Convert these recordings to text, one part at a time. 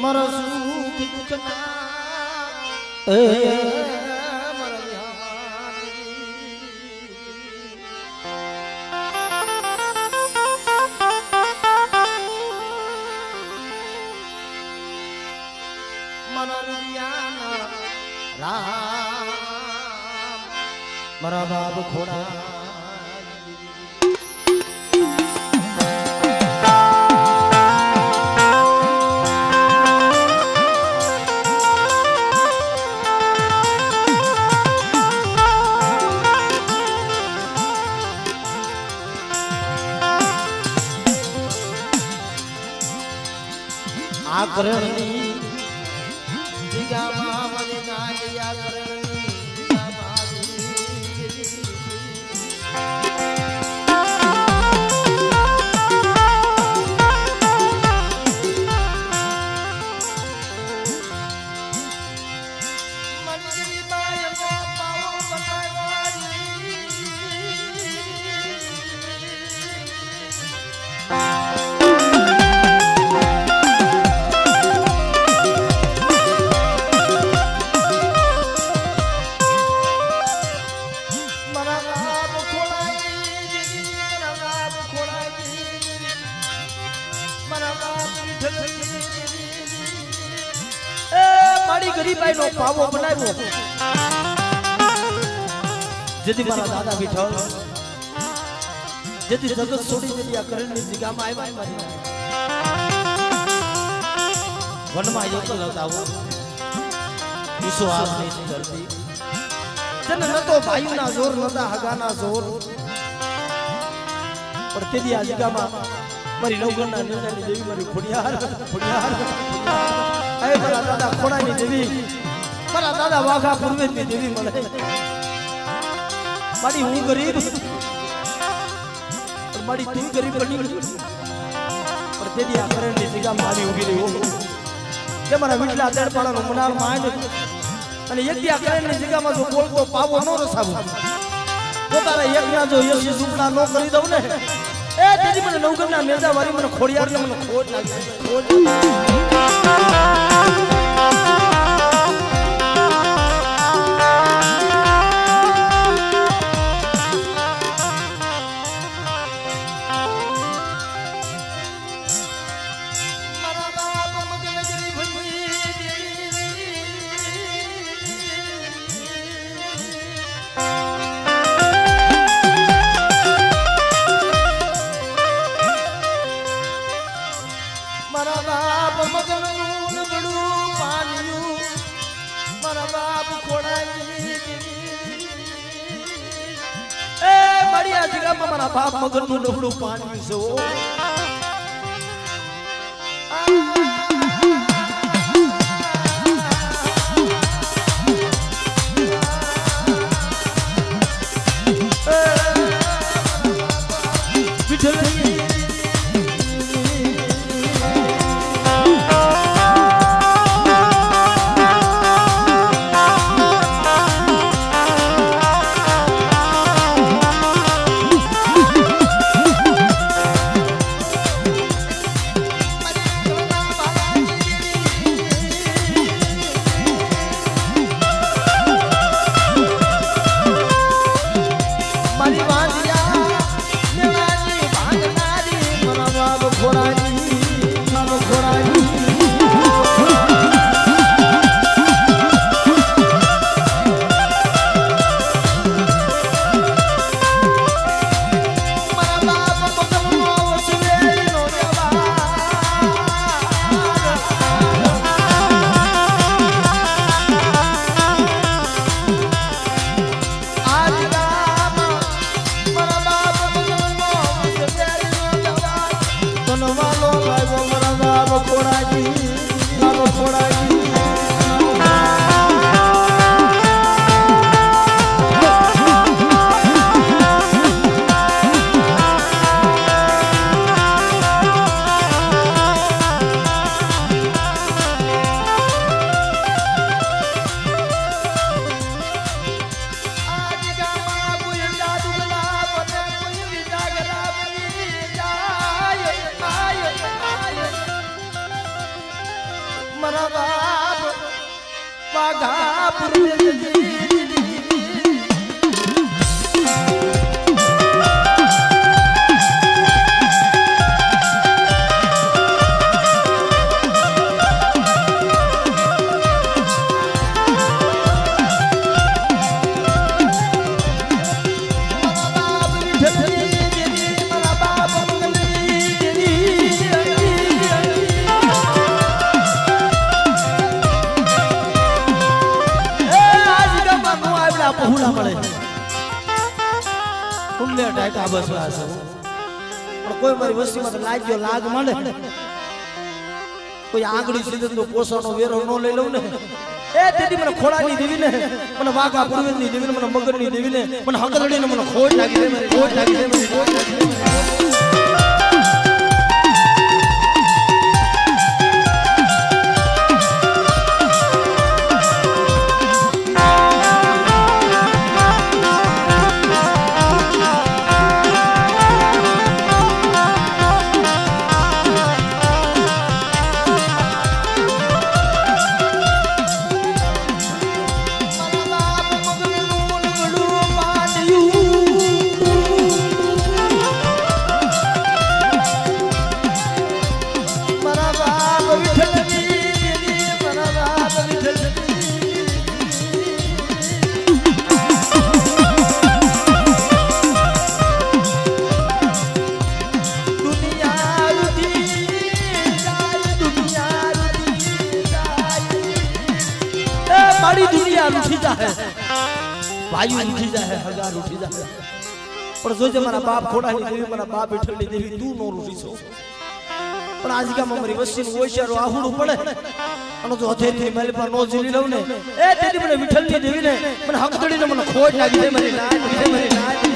મારો સુખ દુઃખના મારા ધ્યાન મારા દુનિયાના રામ મારા બાપ ખોડા આ કરણની જગ્યામાં મને ના ગયા કરણની ગરીબાઈ નો પાવો બનાવ્યો જેથી મારા દાદા વિઠ્ઠલ જેથી જગત છોડી જેથી આ કરણની જગ્યામાં આવ્યા મારી વનમાં એકલ હતા વિશ્વાસ નહીં કરતી તને નતો ભાઈઓના જોર નતા હગાના જોર પણ તેથી આ જગ્યામાં મારી નવગણના નિર્ણયની દેવી મારી ખોડિયાર અરે મારા દાદા ખોડાની દેવી મારા દાદા વાઘા પૂર્વેની દેવી મળે મારી હું ગરીબ મારી તું ગરીબ બની પણ તેથી આ કરણની જગ્યામાં આવી ઉભી રહી કે મારા વિટલા દેડપાડાનો મનાર માં અને એક આ કરણની જગ્યામાં જો બોલતો પાવો ન રસાવું તો તારા એકના જો યશી સુપડા ન કરી દઉં ને એ તેથી મને નવગણના મેદા વારી મને ખોડિયારને મને ખોટ લાગી ખોટ મારા બાપ મગરનું ડબડું પાણી છે મારા બાપ વાઘા પુરજી પहुલા મળે કુંડલે ટાકા બસવા છે પણ કોઈ મારી વસ્તીમાં તો લાગ્યો લાગ માંડે કોઈ આંગળી સીધે તો પોસાનો વેરો ન લઈ લઉં ને એ તેથી મને ખોડાની દેવી ને મને વાઘા પૂર્વેની દેવી ને મને મગરની દેવી ને મને હકલડીને મને ખોટ લાગી દે મારી ખોટ લાગી દે મારી ખોટ લાગી દે ભાઈ ઉઠી જાય હગાર ઉઠી જાય પણ જોજે મારા બાપ ખોડાની દેવી મારા બાપ વિઠ્ઠલની દેવી તું નો રૂઠી છો પણ આજકામાં મારી વસ્તીનું ઓશિયારો આહુડું પડે અને જો હથેરી મારી પર નો ઝીલી લઉં ને એ તેથી મને વિઠ્ઠલની દેવી ને મને હકદડીને મને ખોટ લાગી દે મારી લાજ મારી લાજ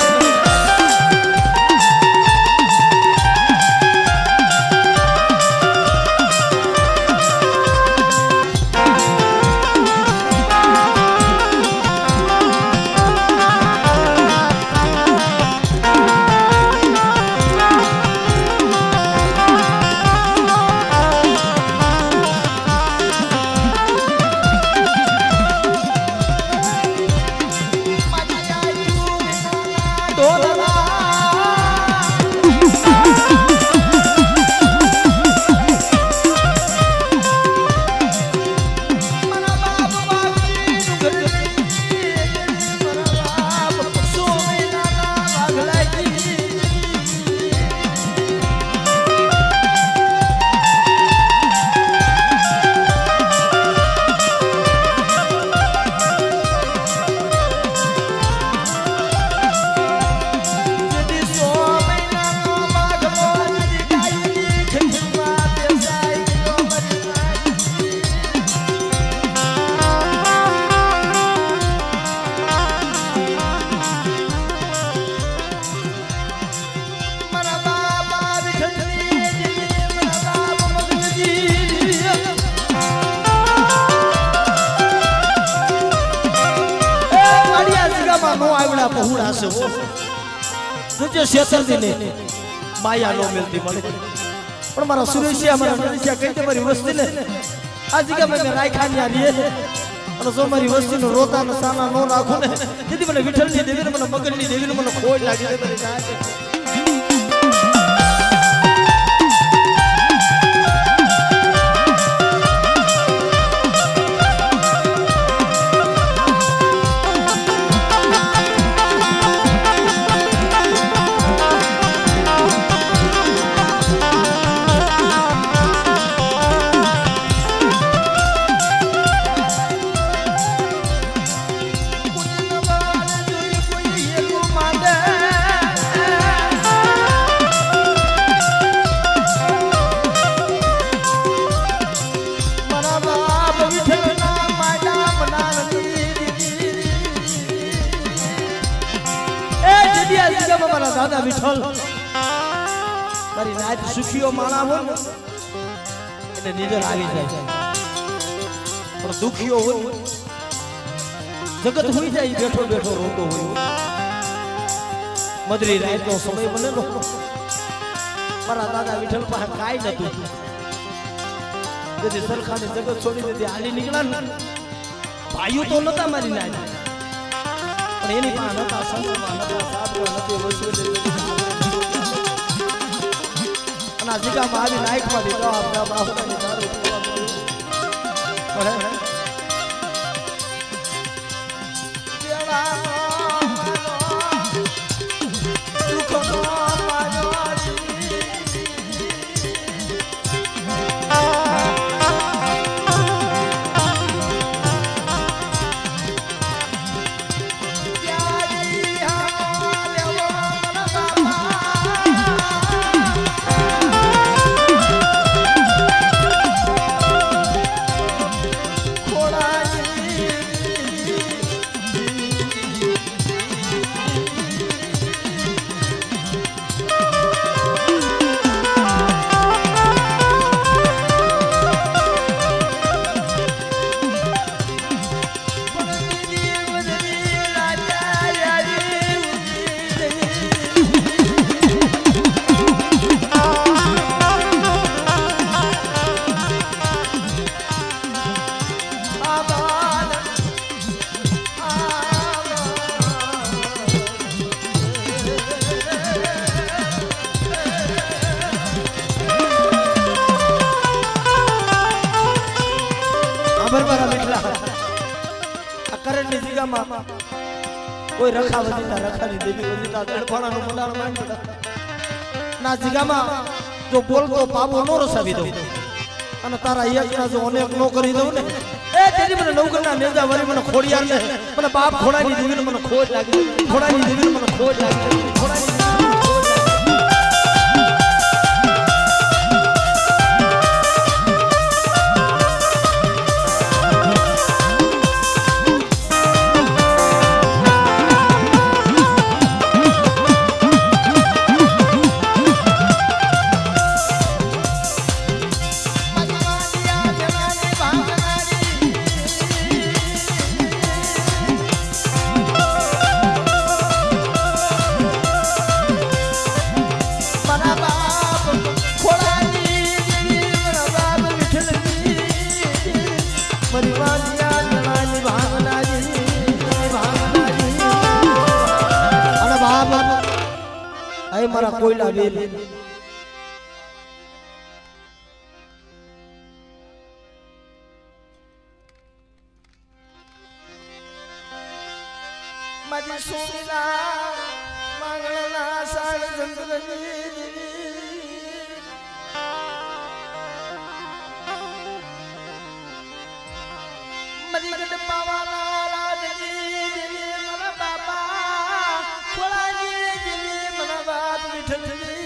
પહોળા છે તુજે શેતરદીને માયા નો મિલતી મળે પણ મારા સુરેશિયા મારા નરેશિયા કઈ તે મારી વસ્તી ને આ જગ્યા મેં રાયખાનિયા રીએ અને જો મારી વસ્તીનો રોતા ને સાના નો નાખું ને તેથી મને વિઠ્ઠલની દેવી ને મને મગનની દેવી ને મને ખોટ લાગી દે મારી જાત દાદા વિઠ્ઠલ મારી રાત સુખીઓ માણા હોય ને એને નીંદર આવી જાય પણ દુખીઓ હોય જગત હોઈ જાય બેઠો બેઠો રોતો હોય મધરી રાતનો સમય બનેલો મારા દાદા વિઠ્ઠલ પાસે કાંઈ નતું જેથી સરખાની જગત છોડી દીધી હાલી નીકળ્યા ને ભાઈઓ તો નતા મારી ના પણ એની પાસે નતા સંગમાં નતા સાધવા નથી વસૂલી અને આ જગ્યામાં આવી નાખમાંથી જવાબ બાહુની દારૂ કોઈ રખા વજીતા રખાની દેવી વજીતા દળપાણાનું મંડાણ માંડતા ના જગામાં જો બોલતો પાબો નો રસાવી દઉં અને તારા યજ્ઞ જો અનેક નો કરી દઉં ને એ તેરી મને નવગણના નેજા વરી મને ખોડિયાર ને મને બાપ ખોડાની દેવીને મને ખોજ લાગી ખોડાની દેવીને મને ખોજ લાગી ખોડાની મારા કોયલા વેલ મારી સોમીલા માંગણના સાળ જંગલની મરી ગડ પાવાના રાજની દેવી મારા બાપા ખોળાની દેવી મારા બાપ વિઠ્ઠલજી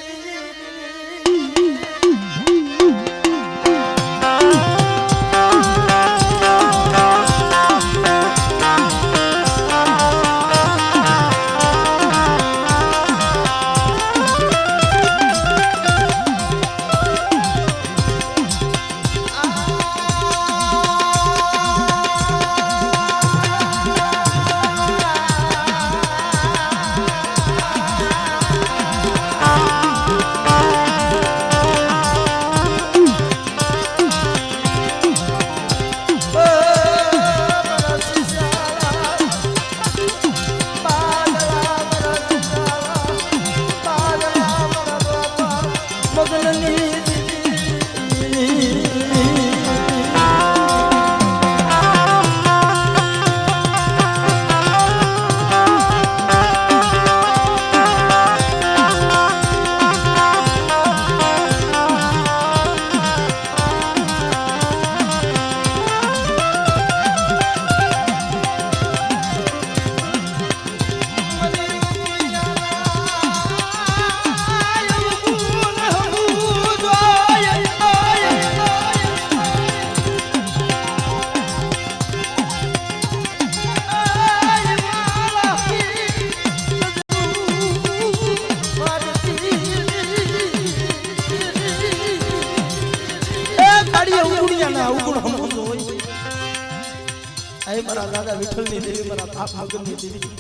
મારા દાદા વિઠ્ઠલની દેવી મારા બાપ મગનની દેવી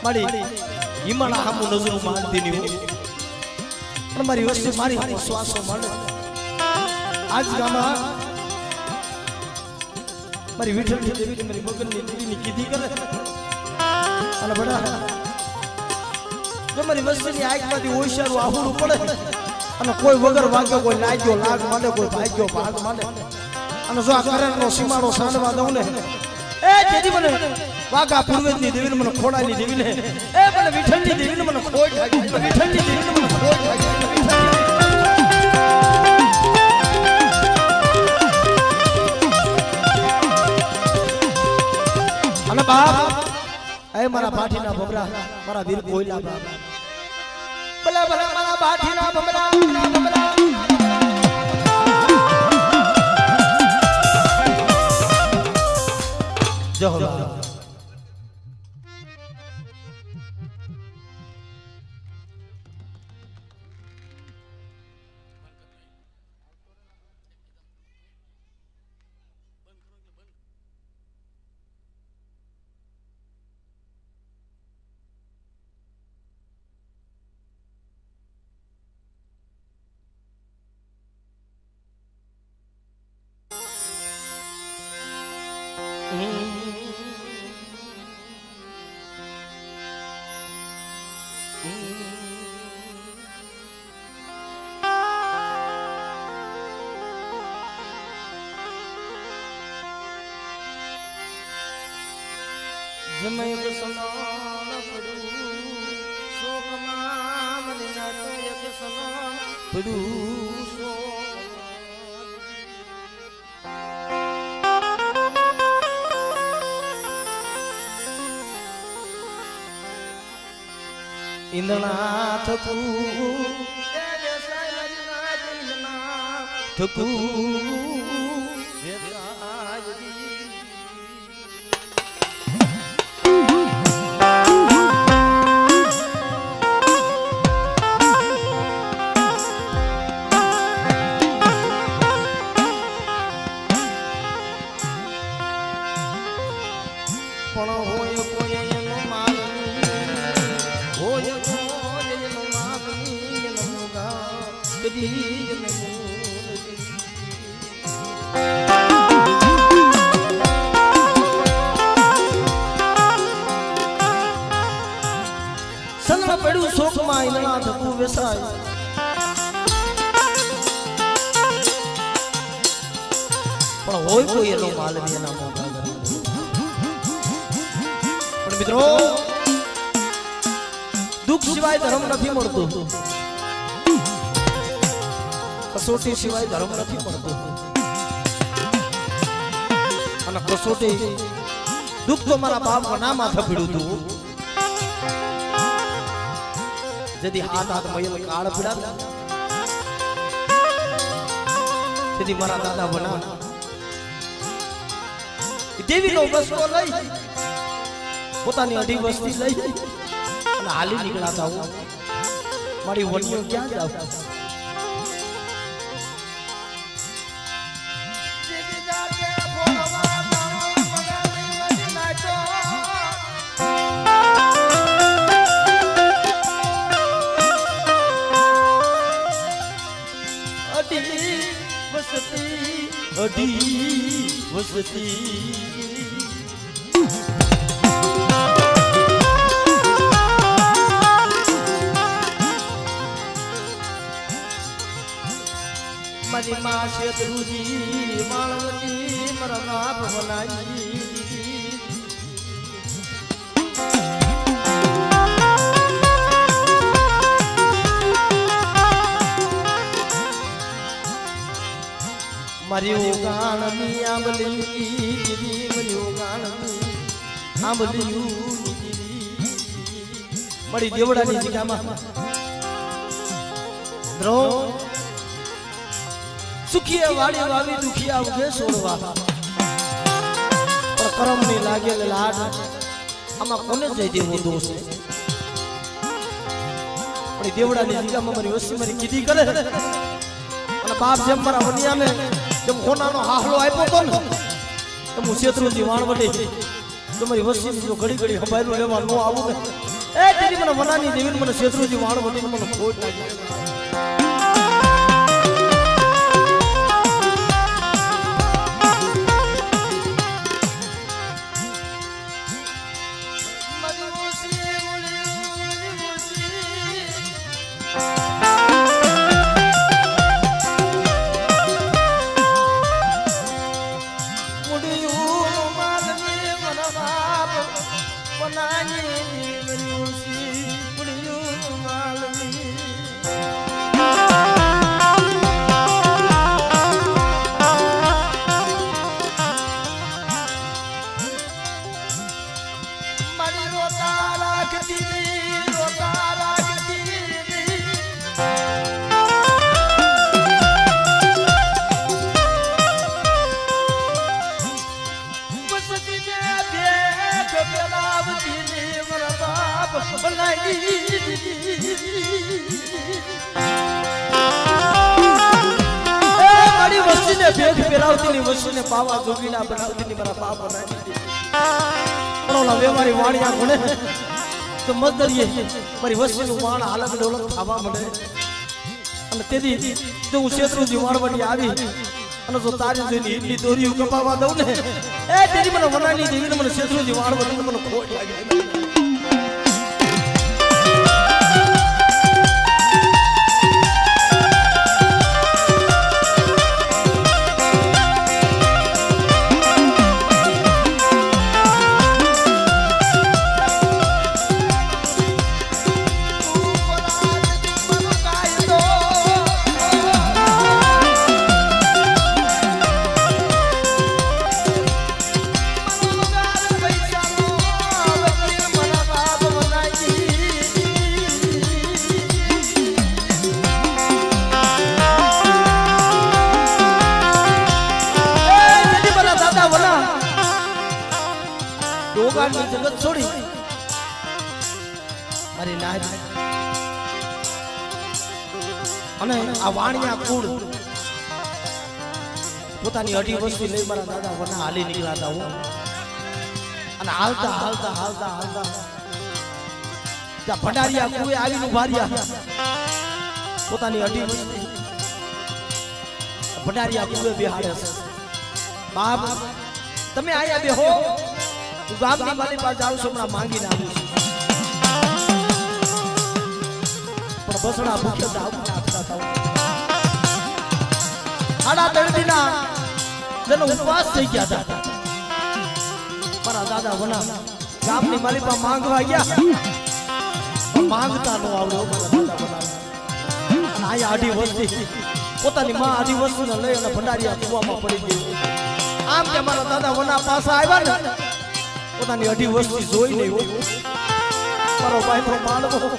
મારી હિમાળા હામુ નજરો માનતી ની પણ મારી વસ્તુ મારી શ્વાસો મળે આજ ગામમાં મારી વિઠ્ઠલની દેવી મારી મગનની દેવીની કીધી કરે અને બડા જો મારી વસ્તીની આગમાંથી ઓશિયારું આહુડું પડે અને કોઈ વગર વાગ્યો કોઈ લાગ્યો લાગ માંડે કોઈ ભાગ્યો ભાગ માંડે અને જો આ કરણનો સીમાડો સાંડવા દઉં ને એ જેથી મને વાગા પૂર્વેજની દેવીને મને ખોડાની દેવીને એ મને વિઠ્ઠલની દેવીને મને ખોટ લાગી વિઠ્ઠલની દેવીને મને ખોટ લાગી અને બાપ એ મારા પાઠીના ભમરા મારા વીર કોયલા બાપ ભલા ભલા મારા પાઠીના ભમરા ભમરા જહો જમય સલામ પડું શોકમાં મને નાટક સલામ પડું શોક ઇન્દ્રના થકું થકું સલણા પડ્યું શોકમાં ઇન્દ્રના થકું વેસાય પણ હોય કોઈ એનો માલવી એના મોઢા પણ મિત્રો દુઃખ સિવાય ધર્મ નથી મળતું કસોટી સિવાય ધર્મ નથી મળતું અને કસોટી દુઃખ તો મારા બાપ ના માથે પીડ્યું હતું જેથી હાથ હાથ મયલ કાળ પીડા તેથી મારા દાદા બના દેવીનો બસકો લઈ પોતાની અઢી વસ્તી લઈ અને હાલી નીકળાતા હું મારી વણીઓ ક્યાં જાવ અઢી વસતી મારી માં શેત્રુજી માળવતી મારા બાપ ભલાજી મારી ઉગાણની આંબલી દીદી મારી ઉગાણની આંબલી મારી દેવડાની જગ્યામાં દ્રો સુખીએ વાડી વાવી દુખિયા ઉગે સોળવા પણ કરમની લાગેલ લાડ આમાં કોને જઈ દેવો દોષ પણ દેવડાની જગ્યામાં મારી વસ્તી મારી કીધી કરે અને બાપ જેમ મારા વનિયાને જેમ કોનાનો હાહલો આપ્યો તો ને એમ હું શેત્રુજી વાણવટી તમારી વસ્તી જો ઘડી ઘડી હંભાઈનું લેવા ન આવું ને એ તેની મને વનાની દેવીને મને શેત્રુજી વાણવટી મને ખોટ લાગી ભેદ પેરાવતી ની વસ્તુને પાવા જોગીના બનાવતી ની મારા બાપ બનાવી પણ ઓલા વેવારી વાણિયા ગુણે તો મદરીએ મારી વસ્તુનું વાણ હાલત ડોલક થવા મળે અને તેથી જો હું શેત્રુજી વાણવડી આવી અને જો તારી જોઈને ઈડલી દોરીયું કપાવા દઉં ને એ તેરી મને વનાની દેવીને મને શેત્રુજી વાણવડી મને ખોટ લાગી જગત છોડી મારી નાજ અને આ વાણિયા કુળ પોતાની અઢી વસ્તુ લઈ મારા દાદા વના હાલી નીકળાતા હું અને હાલતા હાલતા હાલતા હાલતા ત્યાં ભંડારિયા કુએ આવીને ઉભાર્યા પોતાની અઢી વસ્તુ ભંડારિયા કુએ બેહાડે છે બાપ તમે આયા બેહો ગામની મારી પાસે જાઉં છું હમણાં માંગીને આવું છું પણ બસડા ભૂખ્યા આવું આપતા થાવ આડા દર્દીના જેનો ઉપવાસ થઈ ગયા હતા મારા દાદા વના ગામની મારી પાસે માંગવા ગયા માંગતા નો આવડ્યો મારા દાદા વના અને આયા આડી વસ્તી પોતાની માં આડી વસ્તુને લઈ અને ભંડારિયા કુવામાં પડી ગઈ આમ કે મારા દાદા વના પાસે આવ્યા ને પોતાની અઢી વસ્તુ જોઈ નહીં હોય મારો ભાઈ તો માનવો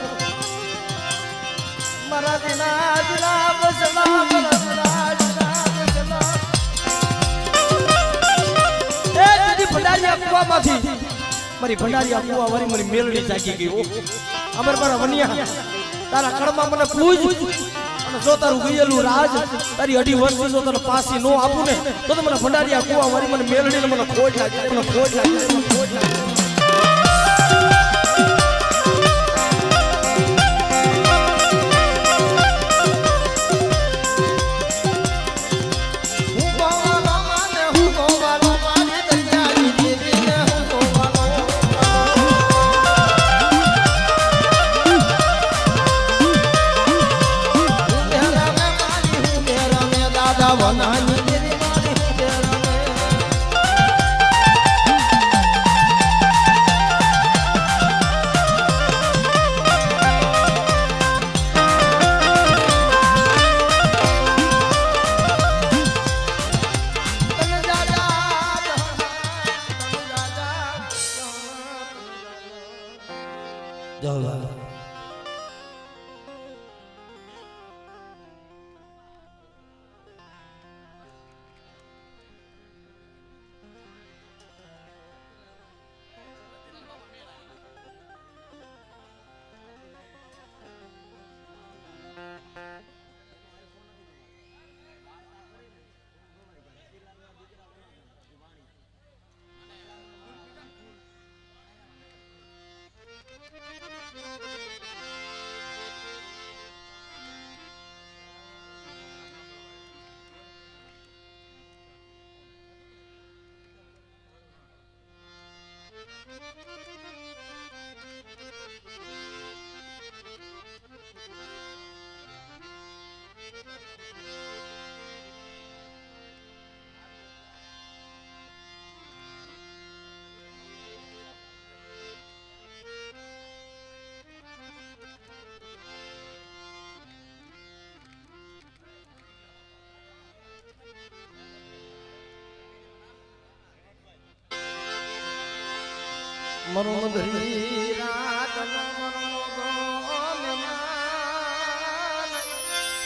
મારા દિના દિલા બસલા મારા દિલા એ દીદી ભંડારિયા કુવામાંથી મારી ભંડારિયા કુવા વાળી મારી મેલડી જાગી ગઈ અમર મારા વનિયા તારા કળમાં મને પૂજ અને જો તારું ગયેલું રાજ તારી અઢી વસ્તુ જો તને પાસી નો આપું ને તો મને ભંડારિયા કુવા વાળી મને મેલડીને મને ખોટ લાગે મને ખોટ લાગે મને ખોટ લાગે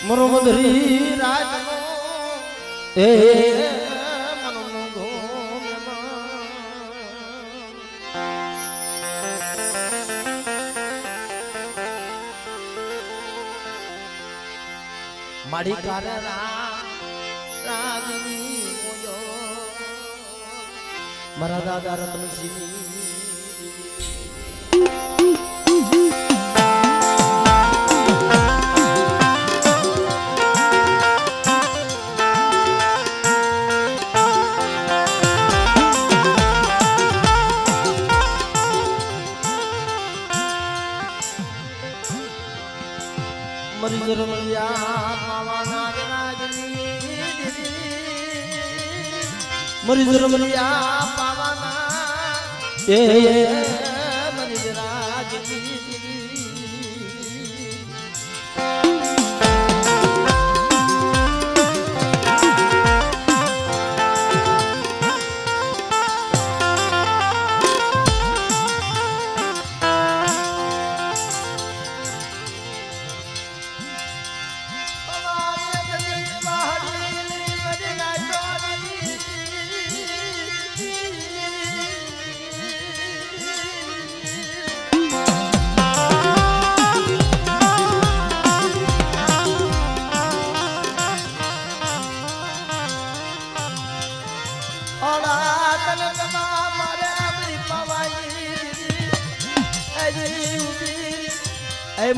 મનોધરી રાજ એ માડી કાર મારા દાદા રતનસિંહ મરી જરમલિયા પાવાના રાજની મરી જરમલિયા પાવાના મરી રાજની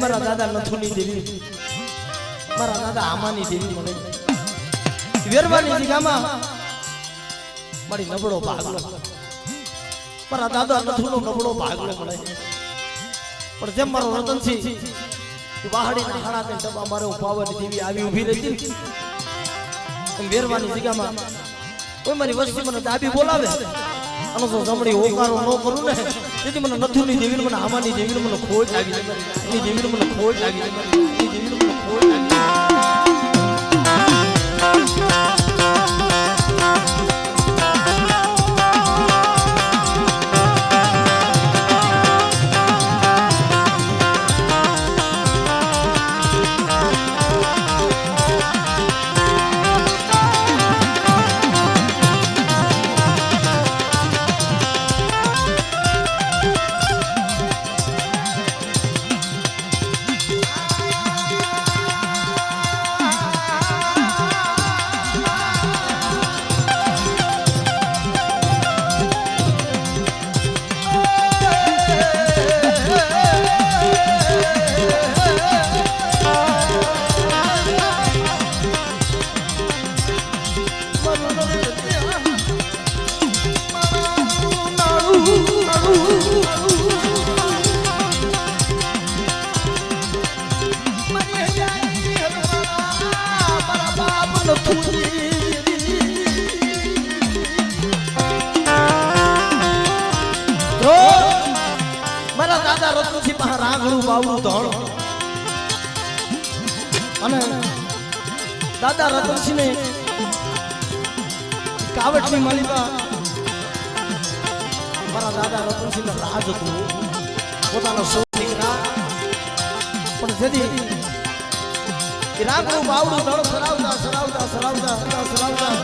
મારા દાદા નથુની દેવી મારા દાદા આમાની દેવી મને વેરવાની જગ્યામાં મારી નબળો ભાગલો મારા દાદા નથુનો નબળો ભાગલો મળે પણ જેમ મારો રતનસિંહ વાહડી ના હાડા કે ડબ્બા મારે ઉભાવાની દેવી આવી ઊભી રહી હતી એમ વેરવાની જગ્યામાં કોઈ મારી વસ્તી મને દાબી બોલાવે અને જો જમણી હોકારો ન કરું ને તેથી મને નથુની દેવીને મને આમાની દેવીને મને ખોજ લાગી છે એની દેવીને મને ખોજ લાગી છે એની દેવીને મને ખોજ લાગી અને દાદા રતનસિંહ ને કાવટની માલિકા મારા દાદા રતનસિંહ ના રાજ હતું પોતાનો સૌ દીકરા પણ જેથી રાગનું બાવડું ધણ સરાવતા સરાવતા સરાવતા સરાવતા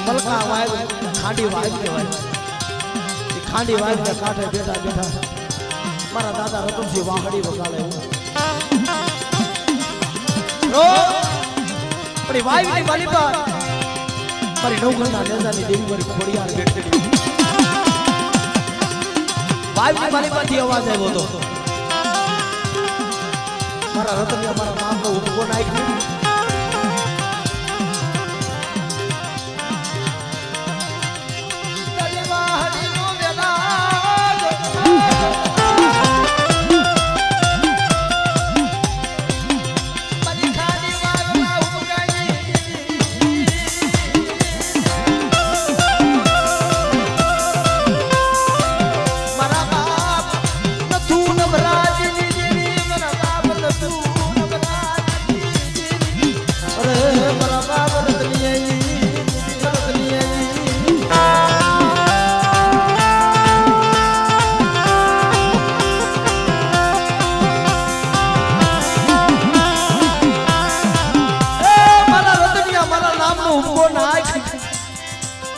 મલકા વાય ખાંડી વાય કહેવાય ખાંડી વાય ને કાંઠે બેઠા બેઠા મારા દાદા રતનસિંહ વાહડી વગાડે પણ વાયની માલિકા મારી નવઘણના નેજાની દેવી મારી ખોડિયાર બેઠેલી વાયની માલિકાથી અવાજ આવ્યો હતો મારા રતનિયા મારા નામનો ઉભો નાખ્યો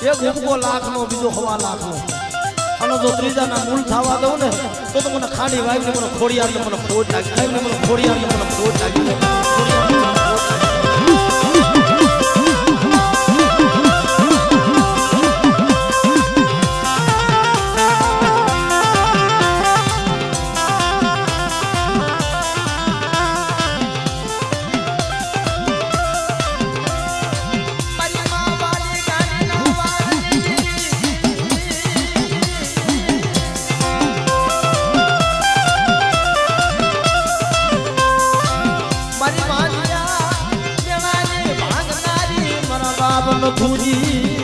એક ઉપકો લાખ નો બીજો 1.5 લાખ નો અને જો ત્રીજા ના મૂળ થવા દઉં ને તો મને ખાડી વાવી મને ખોડિયાર ને મને ખોટ લાગી મને ખોડિયાર ને મને ખોટ લાગી બાપ નથુજી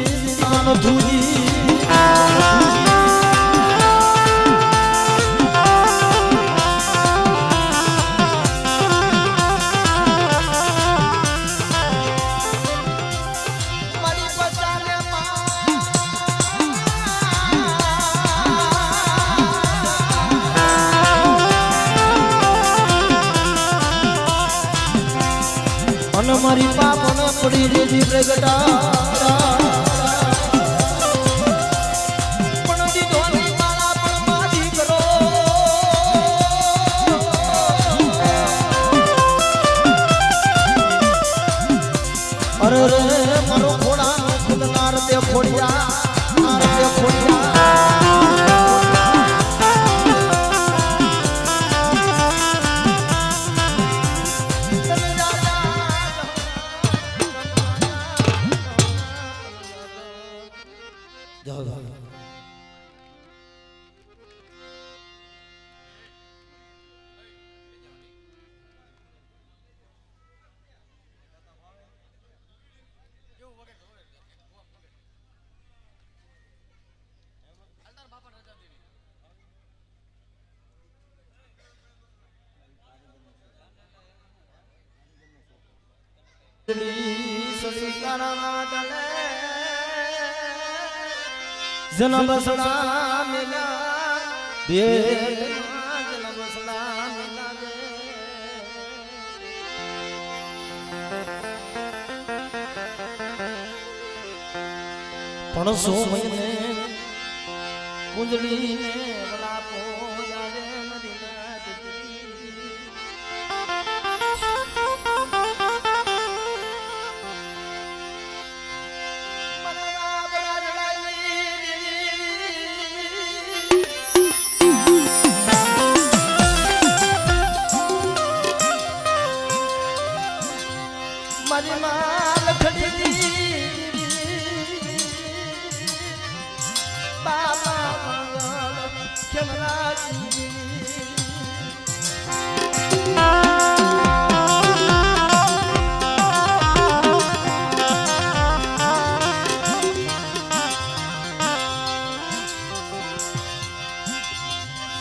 નથુજી મારી પાપણ પડી રેજી પ્રગટા પણ દીધો ની મારા પણ મારી કરો અરે રે મારો ખોડા ખુદ નાર તે ખોડિયા નાર તે ખોડિયા જન્મ બસડા મિલા જન્મ બસડા મિલા પણ સો મહિને કુંજળી ને વલાપો જાવે મદીના મારી માલ ખડી બાબા કેમરાજી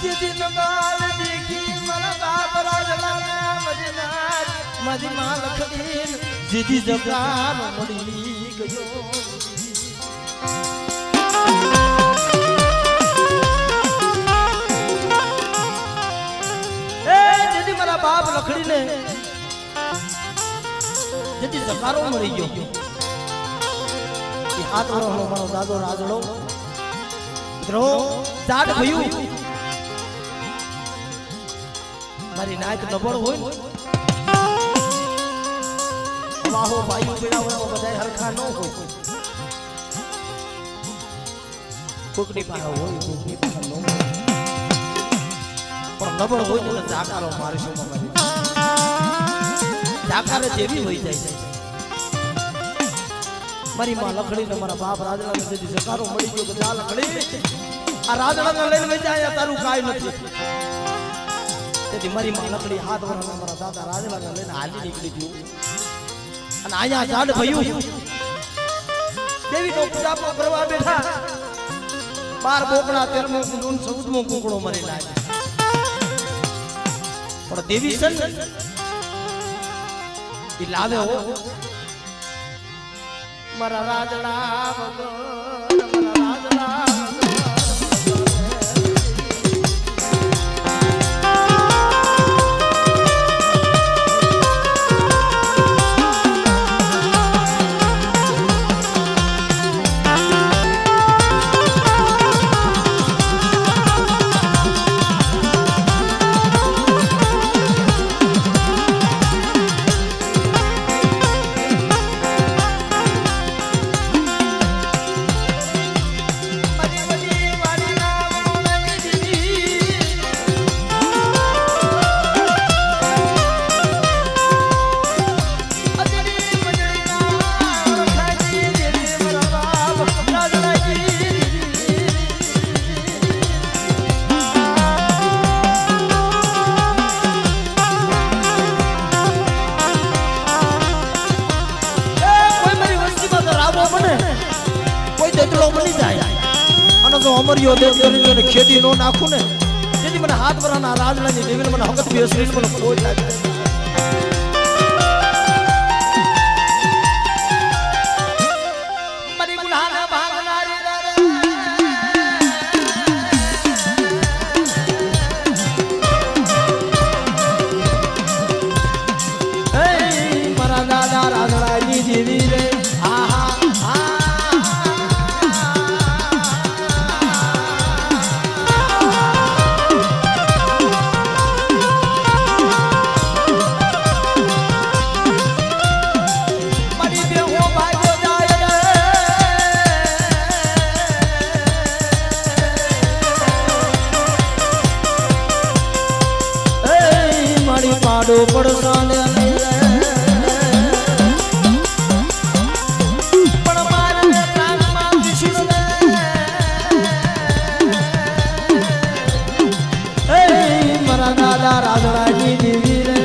સીધી નગાલ દીખી મારા બાપ રાજલા મદીના મારી માલ ખડી જીધી જગાર મળી ગયો એ જીધી મારા બાપ લખડીને જીધી જગારો મળી ગયો એ હાથ વરહનો મારો દાદો રાજડો મિત્રો જાડ ભયું મારી નાયક નબળ હોય ને વાહો ભાઈઓ પીડાવવાનો બધાય હરખા ન હોય કોકની પાસે હોય કોકની પાસે ન હોય પણ નબળ હોય તો જાકારો મારીશું મારી જાકારે જેવી હોય જાય મારી માં લખડીને મારા બાપ રાજડાને જેથી જકારો મળી ગયો કે જા લખડી આ રાજડાને લઈને વઈ જાય તારું કાઈ નથી તેથી મારી માં લખડી હાથ વરાના મારા દાદા રાજડાને લઈને હાલી નીકળી ગયું અને આયા ઝાડ ભયું દેવી નો પૂજાપો કરવા બેઠા 12 બોકડા 13મો 14મો કુકડો મરી લાગે પણ દેવી સન ઈ લાવે હો મારા રાજડા વગર મારા રાજડા મરિયો દેવ કરીને ખેતી નો નાખું ને તેથી મને હાથ વરાના રાજલાની દેવીને મને હકત બેસરી મને કોઈ લાગે મારી ગુલાના ભાગનારી મારા દાદા રાજલાની દેવી રે પાડો પડસાને પણ મારા કાનમાં વિષ્ણુ એ મારા દાદા રાજડાની દેવી રે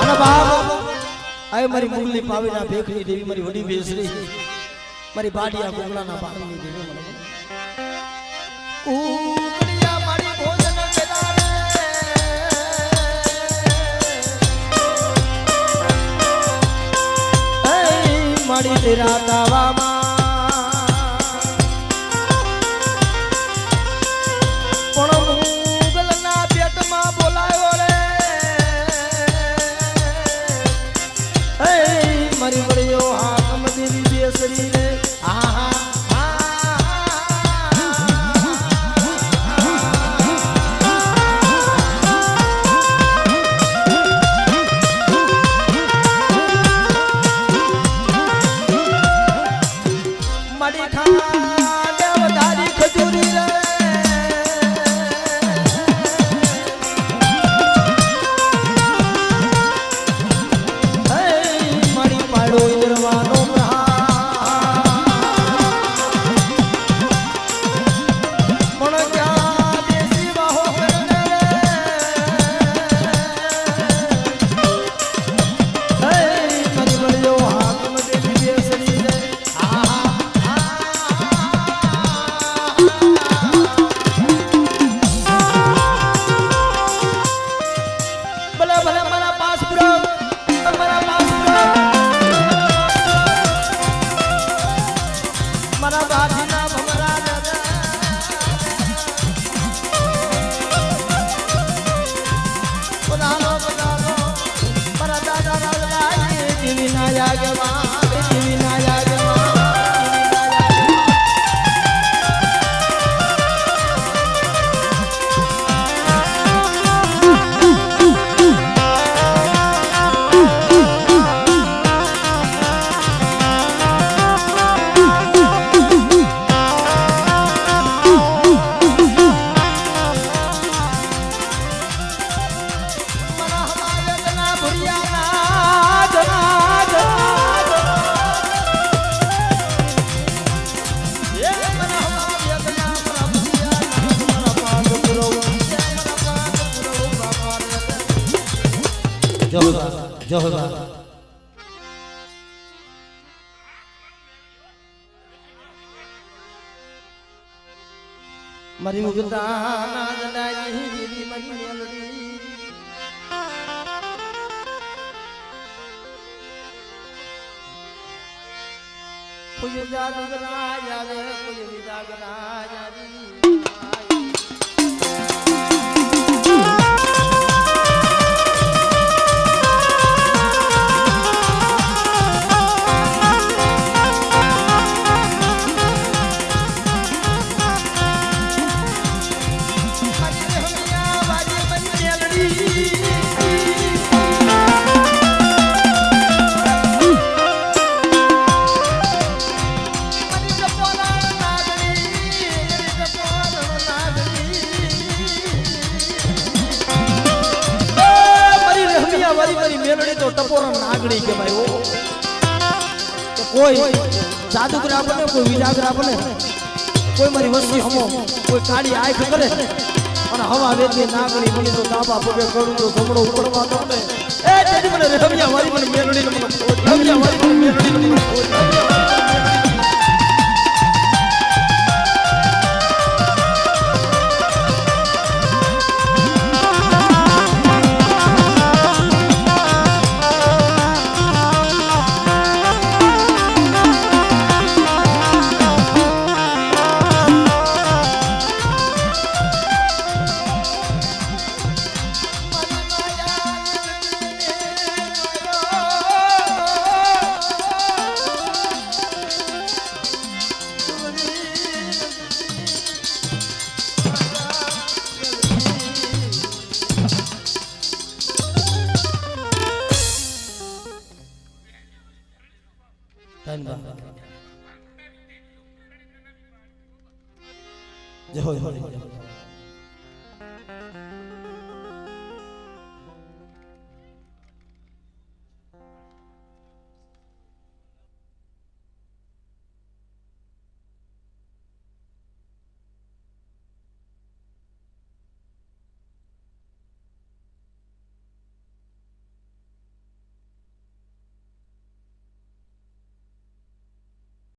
અને બાપ આય મારી મુગલી પાવીના ભેખની દેવી મારી વડી બેસરી મારી બાડિયા ગોગલાના બાળની દેવી મને કુકડિયા મારી ભોજન બેદારે એ મારી તેરા દાવામાં પણ મુગલના પેટમાં બોલાયો રે એ મારી બળિયો હાકમ દેવી બેસરી રે મારી ઉગતાના જડાઈ દેવી મારી મેલડી કોઈ જાદુગરા આવે કોઈ વિદાગરા આવે ટપોરા નાગડી કહેવાય કોઈ જાદુગરા બને કોઈ વિજાગરા બને કોઈ મારી વસ્તી હમો કોઈ કાળી આંખ કરે અને હવા વેચી નાગણી બની તો તાપા પગે કરું તો સમડો ઉપડવા તો ને એ તેથી મને રમ્યા વાળી મને મેલડી ને મને રમ્યા વાળી મને મેલડી ને મને જય હો